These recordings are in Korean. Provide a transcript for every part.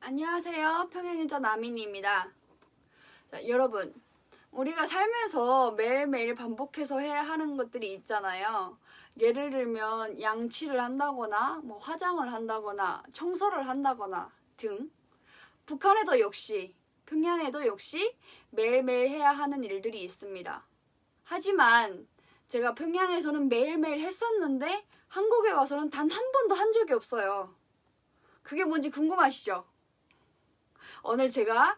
안녕하세요. 평행유저 나민이입니다. 자, 여러분, 우리가 살면서 매일매일 반복해서 해야 하는 것들이 있잖아요. 예를 들면 양치를 한다거나 뭐 화장을 한다거나 청소를 한다거나 등. 북한에도 역시, 평양에도 역시 매일매일 해야 하는 일들이 있습니다. 하지만 제가 평양에서는 매일매일 했었는데 한국에 와서는 단 한 번도 한 적이 없어요. 그게 뭔지 궁금하시죠? 오늘 제가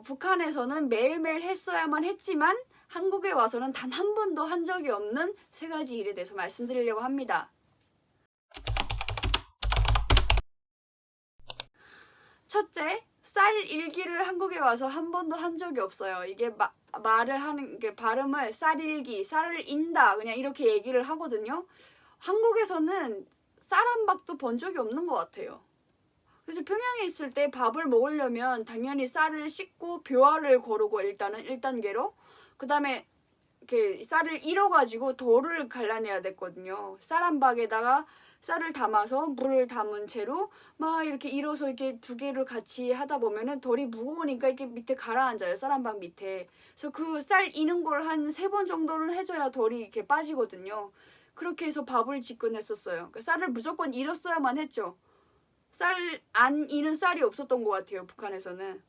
북한에서는 매일매일 했어야만 했지만 한국에 와서는 단 한 번도 한 적이 없는 세 가지 일에 대해서 말씀드리려고 합니다. 첫째, 쌀 일기를 한국에 와서 한 번도 한 적이 없어요. 이게 말을 하는 게 발음을 쌀일기, 쌀을 인다 그냥 이렇게 얘기를 하거든요. 한국에서는 쌀 한 박도 번 적이 없는 것 같아요. 그래서 평양에 있을 때 밥을 먹으려면 당연히 쌀을 씻고 벼알을 거르고 일단은 1단계로 그 다음에 이렇게 쌀을 잃어가지고 돌을 갈라내야 됐거든요. 쌀 한 박에다가 쌀을 담아서 물을 담은 채로 막 이렇게 잃어서 이렇게 두 개를 같이 하다 보면은 돌이 무거우니까 이렇게 밑에 가라앉아요. 쌀 한 박 밑에. 그래서 그 쌀 이는 걸 한 3번 정도는 해줘야 돌이 이렇게 빠지거든요. 그렇게 해서 밥을 짓곤 했었어요. 그러니까 쌀을 무조건 잃었어야만 했죠. 쌀 안 이는 쌀이 없었던 것 같아요. 북한에서는.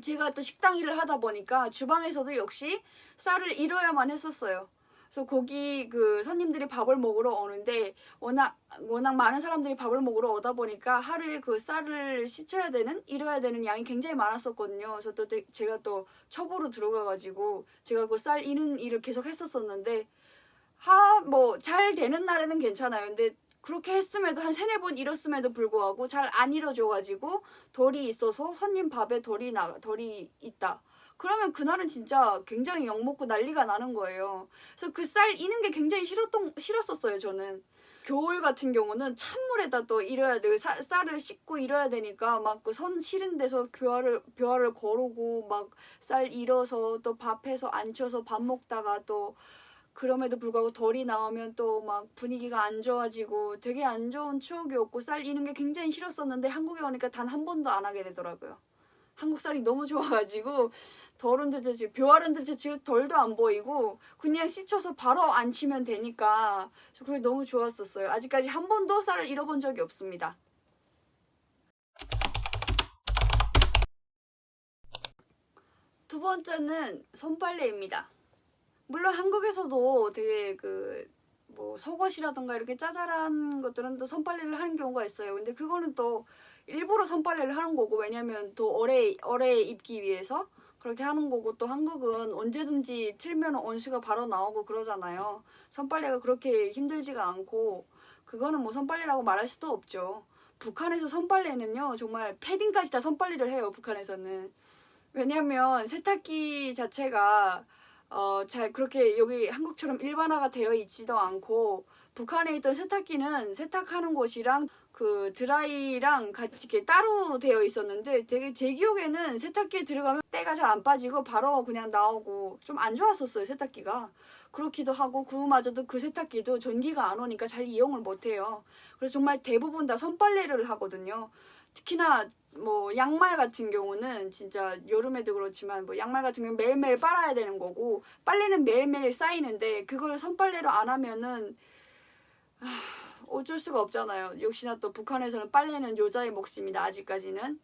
제가 또 식당 일을 하다 보니까 주방에서도 역시 쌀을 잃어야만 했었어요. 그래서 거기 그 손님들이 밥을 먹으러 오는데 워낙 많은 사람들이 밥을 먹으러 오다 보니까 하루에 그 쌀을 잃어야 되는 양이 굉장히 많았었거든요. 그래서 또 제가 또 초보로 들어가가지고 제가 그 쌀 이는 일을 계속 했었었는데 뭐 잘 되는 날에는 괜찮아요. 근데 그렇게 했음에도 한 3-4번 잃었음에도 불구하고 잘 안 잃어줘가지고 돌이 있어서 손님 밥에 돌이 있다. 그러면 그날은 진짜 굉장히 욕먹고 난리가 나는 거예요. 그래서 그 쌀 이는 게 굉장히 싫었었어요, 저는. 겨울 같은 경우는 찬물에다 또 잃어야 돼. 쌀을 씻고 잃어야 되니까 막 그 손 시린 데서 벼알을 거르고 막 쌀 잃어서 또 밥해서 안 쳐서 밥 먹다가 또 그럼에도 불구하고 덜이 나오면 또 막 분위기가 안 좋아지고 되게 안 좋은 추억이 없고 쌀 이는 게 굉장히 싫었었는데 한국에 오니까 단 한 번도 안 하게 되더라고요. 한국 쌀이 너무 좋아가지고 덜은 도대체 벼알은 도대체 지금 덜도 안 보이고 그냥 씻어서 바로 안 치면 되니까 그게 너무 좋았었어요. 아직까지 한 번도 쌀을 잃어본 적이 없습니다. 두 번째는 손빨래입니다. 물론 한국에서도 되게 뭐 속옷이라던가 이렇게 짜잘한 것들은 또 손빨래를 하는 경우가 있어요. 근데 그거는 또 일부러 손빨래를 하는 거고, 왜냐면 또 오래 입기 위해서 그렇게 하는 거고, 또 한국은 언제든지 틀면 온수가 바로 나오고 그러잖아요. 손빨래가 그렇게 힘들지가 않고 그거는 뭐 손빨래라고 말할 수도 없죠. 북한에서 손빨래는요 정말 패딩까지 다 손빨래를 해요. 북한에서는. 왜냐면 세탁기 자체가 잘 그렇게 여기 한국처럼 일반화가 되어 있지도 않고, 북한에 있던 세탁기는 세탁하는 곳이랑 그 드라이랑 같이 이렇게 따로 되어 있었는데 되게 제 기억에는 세탁기에 들어가면 때가 잘 안 빠지고 바로 그냥 나오고 좀 안 좋았었어요, 세탁기가. 그렇기도 하고 그마저도 그 세탁기도 전기가 안 오니까 잘 이용을 못 해요. 그래서 정말 대부분 다 손빨래를 하거든요. 특히나 뭐 양말 같은 경우는 진짜 여름에도 그렇지만 뭐 양말 같은 경우는 매일매일 빨아야 되는 거고, 빨래는 매일매일 쌓이는데 그걸 손빨래로 안 하면은 어쩔 수가 없잖아요. 역시나 또 북한에서는 빨래는 여자의 몫입니다. 아직까지는.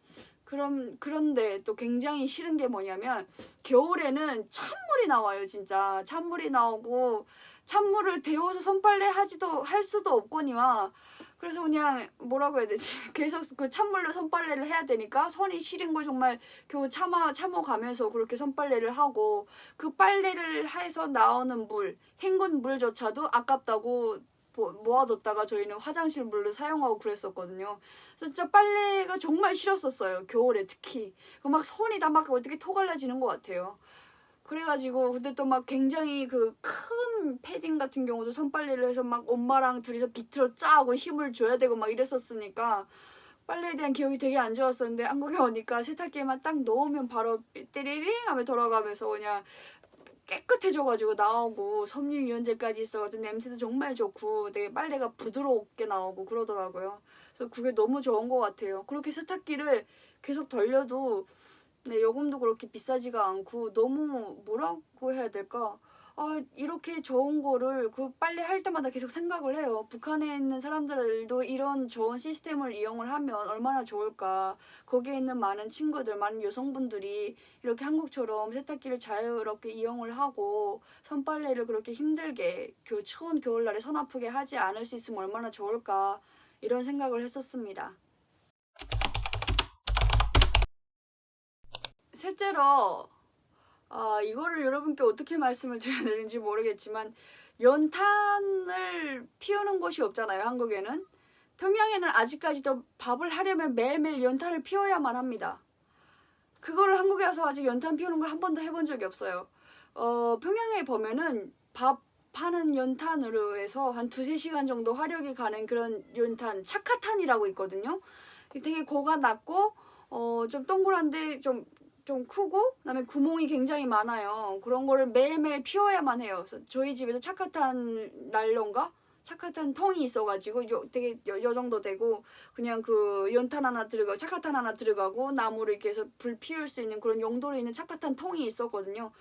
그런데 또 굉장히 싫은 게 뭐냐면 겨울에는 찬물이 나와요. 진짜 찬물이 나오고 찬물을 데워서 손빨래 할 수도 없거니와. 그래서 그냥 뭐라고 해야 되지? 계속 그 찬물로 손빨래를 해야 되니까 손이 시린 걸 정말 겨우 참아가면서 그렇게 손빨래를 하고, 그 빨래를 해서 나오는 헹군 물조차도 아깝다고 모아뒀다가 저희는 화장실 물로 사용하고 그랬었거든요. 그래서 진짜 빨래가 정말 싫었었어요. 겨울에 특히. 막 손이 다 막 어떻게 토갈라지는 것 같아요. 그래가지고 근데 또 막 굉장히 그 큰 패딩 같은 경우도 손빨래를 해서 막 엄마랑 둘이서 비틀어 짜고 힘을 줘야 되고 막 이랬었으니까 빨래에 대한 기억이 되게 안 좋았었는데, 한국에 오니까 세탁기에만 딱 넣으면 바로 띠리링 하면 돌아가면서 그냥 깨끗해져가지고 나오고 섬유유연제까지 있어가지고 냄새도 정말 좋고 되게 빨래가 부드럽게 나오고 그러더라고요. 그래서 그게 너무 좋은 것 같아요. 그렇게 세탁기를 계속 돌려도 네, 요금도 그렇게 비싸지가 않고 너무 뭐라고 해야 될까? 아, 이렇게 좋은 거를 그 빨래 할 때마다 계속 생각을 해요. 북한에 있는 사람들도 이런 좋은 시스템을 이용을 하면 얼마나 좋을까. 거기에 있는 많은 친구들, 많은 여성분들이 이렇게 한국처럼 세탁기를 자유롭게 이용을 하고 손빨래를 그렇게 힘들게 추운 겨울날에 손 아프게 하지 않을 수 있으면 얼마나 좋을까. 이런 생각을 했었습니다. 셋째로 이거를 여러분께 어떻게 말씀을 드려야 되는지 모르겠지만 연탄을 피우는 곳이 없잖아요. 한국에는. 평양에는 아직까지도 밥을 하려면 매일매일 연탄을 피워야만 합니다. 그거를 한국에 와서 아직 연탄 피우는 걸 한 번도 해본 적이 없어요. 평양에 보면은 밥 파는 연탄으로 해서 한 2-3시간 정도 화력이 가는 그런 연탄, 착화탄이라고 있거든요. 되게 고가 낮고 좀 동그란데 좀 크고 그다음에 구멍이 굉장히 많아요. 그런 거를 매일매일 피워야만 해요. 그래서 저희 집에도 착화탄 난로인가? 착화탄 통이 있어가지고 되게 요 정도 되고 그냥 그 연탄 하나 들어가고 착화탄 하나 들어가고 나무를 이렇게 해서 불 피울 수 있는 그런 용도로 있는 착화탄 통이 있었거든요.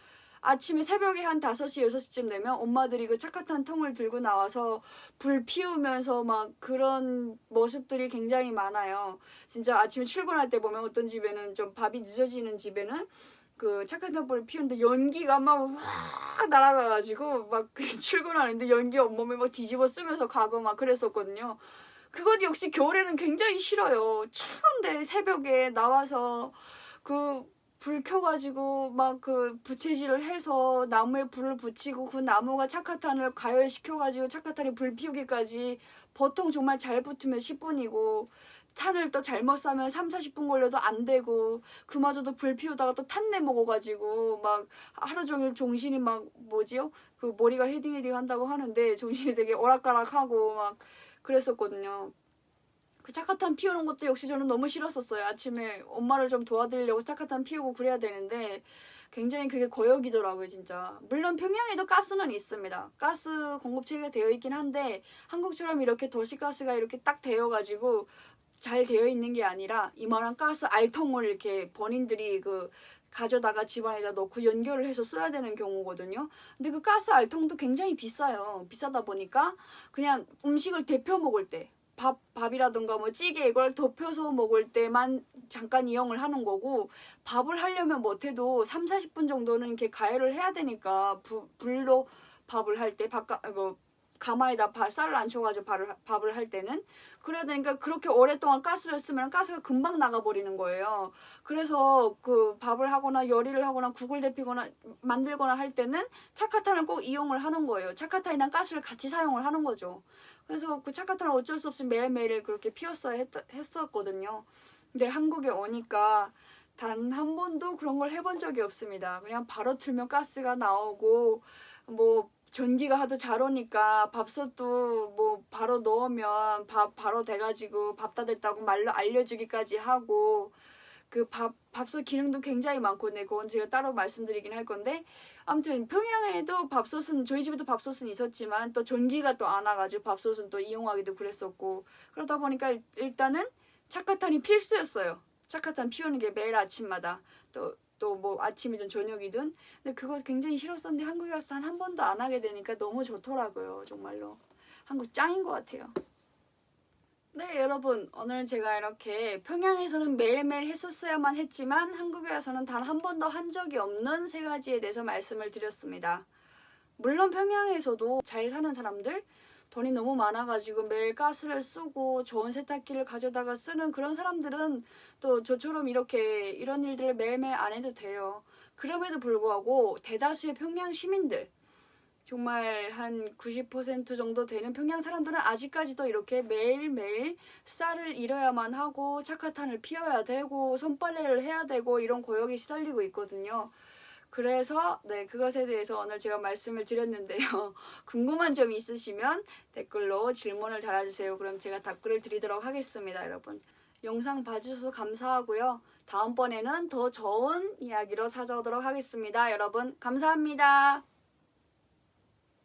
아침에 새벽에 한 5시, 6시쯤 되면 엄마들이 그 착화탄 통을 들고 나와서 불 피우면서 막 그런 모습들이 굉장히 많아요. 진짜 아침에 출근할 때 보면 어떤 집에는 좀 밥이 늦어지는 집에는 그 착화탄 불 피우는데 연기가 막 확 날아가가지고 막 출근하는데 연기 온몸에 막 뒤집어 쓰면서 가고 막 그랬었거든요. 그것 역시 겨울에는 굉장히 싫어요. 추운데 새벽에 나와서 불 켜가지고 막 그 부채질을 해서 나무에 불을 붙이고 그 나무가 착화탄을 가열시켜가지고 착화탄에 불 피우기까지 보통 정말 잘 붙으면 10분이고 탄을 또 잘못 싸면 3-40분 걸려도 안 되고 그마저도 불 피우다가 또 탄내 먹어가지고 막 하루 종일 정신이 막 뭐지요? 그 머리가 헤딩헤딩 한다고 하는데 정신이 되게 오락가락하고 막 그랬었거든요. 그 착화탄 피우는 것도 역시 저는 너무 싫었었어요. 아침에 엄마를 좀 도와드리려고 착화탄 피우고 그래야 되는데 굉장히 그게 거역이더라고요, 진짜. 물론 평양에도 가스는 있습니다. 가스 공급체계가 되어 있긴 한데 한국처럼 이렇게 도시가스가 이렇게 딱 되어가지고 잘 되어 있는 게 아니라 이만한 가스 알통을 이렇게 본인들이 가져다가 집안에다 넣고 연결을 해서 써야 되는 경우거든요. 근데 그 가스 알통도 굉장히 비싸요. 비싸다 보니까 그냥 음식을 데펴 먹을 때 밥이라든가 뭐 찌개 이걸 덮여서 먹을 때만 잠깐 이용을 하는 거고 밥을 하려면 못해도 3-40분 정도는 이렇게 가열을 해야 되니까 불로 밥을 할 때 가마에다 쌀을 안쳐가지고 밥을 할 때는 그래야 되니까 그렇게 오랫동안 가스를 쓰면 가스가 금방 나가버리는 거예요. 그래서 그 밥을 하거나 요리를 하거나 국을 데피거나 만들거나 할 때는 착화탄을 꼭 이용을 하는 거예요. 착화탄이랑 가스를 같이 사용을 하는 거죠. 그래서 그 착화탄을 어쩔 수 없이 매일매일 그렇게 피웠어야 했었거든요. 근데 한국에 오니까 단 한 번도 그런 걸 해본 적이 없습니다. 그냥 바로 틀면 가스가 나오고 뭐 전기가 하도 잘 오니까 밥솥도 뭐 바로 넣으면 밥 바로 돼가지고 밥 다 됐다고 말로 알려주기까지 하고 그 밥솥 기능도 굉장히 많고 네 그건 제가 따로 말씀드리긴 할 건데 아무튼 평양에도 밥솥은 저희 집에도 밥솥은 있었지만 또 전기가 또 안 와가지고 밥솥은 또 이용하기도 그랬었고 그러다 보니까 일단은 착화탄이 필수였어요. 착화탄 피우는 게 매일 아침마다 또 뭐 아침이든 저녁이든 근데 그거 굉장히 싫었었는데 한국에 와서 단 한 번도 안 하게 되니까 너무 좋더라고요. 정말로 한국 짱인 것 같아요. 네 여러분 오늘 제가 이렇게 평양에서는 매일매일 했었어야만 했지만 한국에 와서는 단 한 번도 한 적이 없는 3가지에 대해서 말씀을 드렸습니다. 물론 평양에서도 잘 사는 사람들 돈이 너무 많아가지고 매일 가스를 쓰고 좋은 세탁기를 가져다가 쓰는 그런 사람들은 또 저처럼 이렇게 이런 일들을 매일매일 안 해도 돼요. 그럼에도 불구하고 대다수의 평양 시민들 정말 한 90% 정도 되는 평양 사람들은 아직까지도 이렇게 매일매일 쌀을 잃어야만 하고 착화탄을 피워야 되고 손빨래를 해야 되고 이런 고역에 시달리고 있거든요. 그래서 네 그것에 대해서 오늘 제가 말씀을 드렸는데요. 궁금한 점이 있으시면 댓글로 질문을 달아주세요. 그럼 제가 답글을 드리도록 하겠습니다. 여러분 영상 봐주셔서 감사하고요. 다음번에는 더 좋은 이야기로 찾아오도록 하겠습니다. 여러분 감사합니다.